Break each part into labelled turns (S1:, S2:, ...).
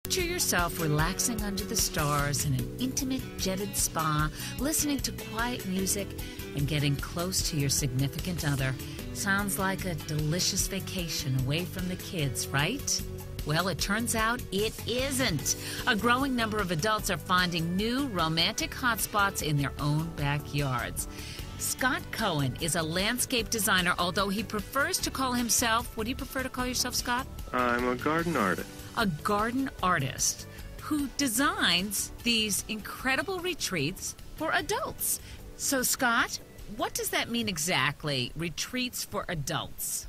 S1: Picture yourself relaxing under the stars in an intimate jetted spa, listening to quiet music and getting close to your significant other. Sounds like a delicious vacation away from the kids, right? Well, it turns out it isn't. A growing number of adults are finding new romantic hotspots in their own backyards. Scott Cohen is a landscape designer, although he prefers to call himself, what do you prefer to call yourself, Scott?
S2: I'm a garden artist.
S1: A garden artist who designs these incredible retreats for adults. So, Scott, what does that mean exactly, retreats for adults?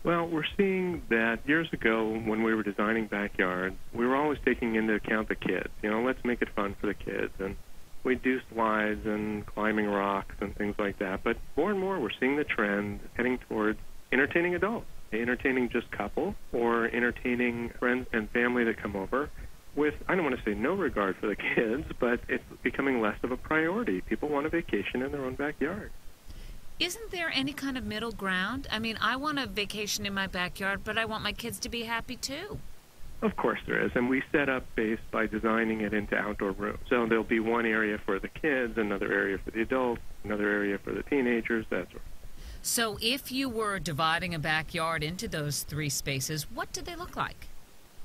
S2: Well, we're seeing that years ago when we were designing backyards, we were always taking into account the kids. Let's make it fun for the kids. And we do slides and climbing rocks and things like that. But more and more we're seeing the trend heading towards entertaining adults. Entertaining just couples or entertaining friends and family that come over with, I don't want to say no regard for the kids, but it's becoming less of a priority. People want a vacation in their own backyard.
S1: Isn't there any kind of middle ground? I mean, I want a vacation in my backyard, but I want my kids to be happy too.
S2: Of course there is, and we set up space by designing it into outdoor rooms. So there'll be one area for the kids, another area for the adults, another area for the teenagers, that sort of thing.
S1: So if you were dividing a backyard into those three spaces, what do they look like?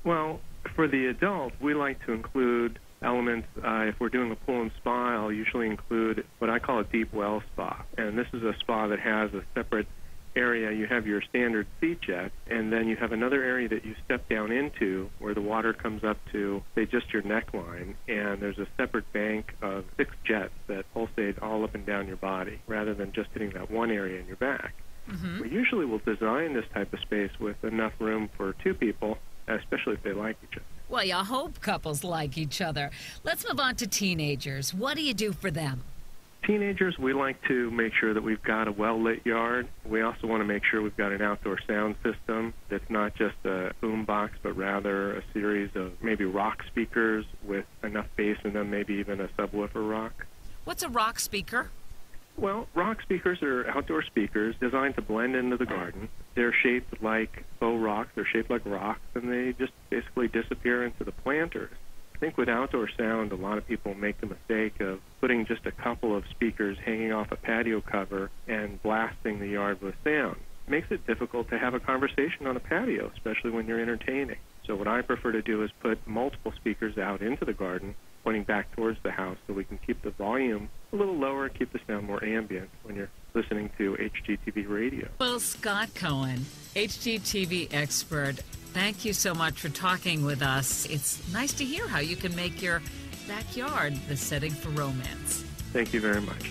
S2: Well, for the adult, we like to include elements. If we're doing a pool and spa, I'll usually include what I call a deep well spa. And this is a spa that has a separate area. You have your standard seat jet, and then you have another area that you step down into where the water comes up to, say, just your neckline, and there's a separate bank of 6 jets that pulsate all up and down your body rather than just hitting that one area in your back. Mm-hmm. We usually will design this type of space with enough room for 2 people, especially if they like each other.
S1: Well, you hope couples like each other. Let's move on to teenagers. What do you do for them?
S2: Teenagers, we like to make sure that we've got a well-lit yard. We also want to make sure we've got an outdoor sound system that's not just a boom box, but rather a series of maybe rock speakers with enough bass in them, maybe even a subwoofer rock.
S1: What's a rock speaker?
S2: Well, rock speakers are outdoor speakers designed to blend into the garden. They're shaped like faux rocks. They're shaped like rocks, and they just basically disappear into the planters. I think with outdoor sound, a lot of people make the mistake of putting just a couple of speakers hanging off a patio cover and blasting the yard with sound. It makes it difficult to have a conversation on a patio, especially when you're entertaining. So what I prefer to do is put multiple speakers out into the garden, pointing back towards the house, so we can keep the volume a little lower, keep the sound more ambient when you're listening to HGTV radio.
S1: Well, Scott Cohen, HGTV expert, thank you so much for talking with us. It's nice to hear how you can make your backyard the setting for romance.
S2: Thank you very much.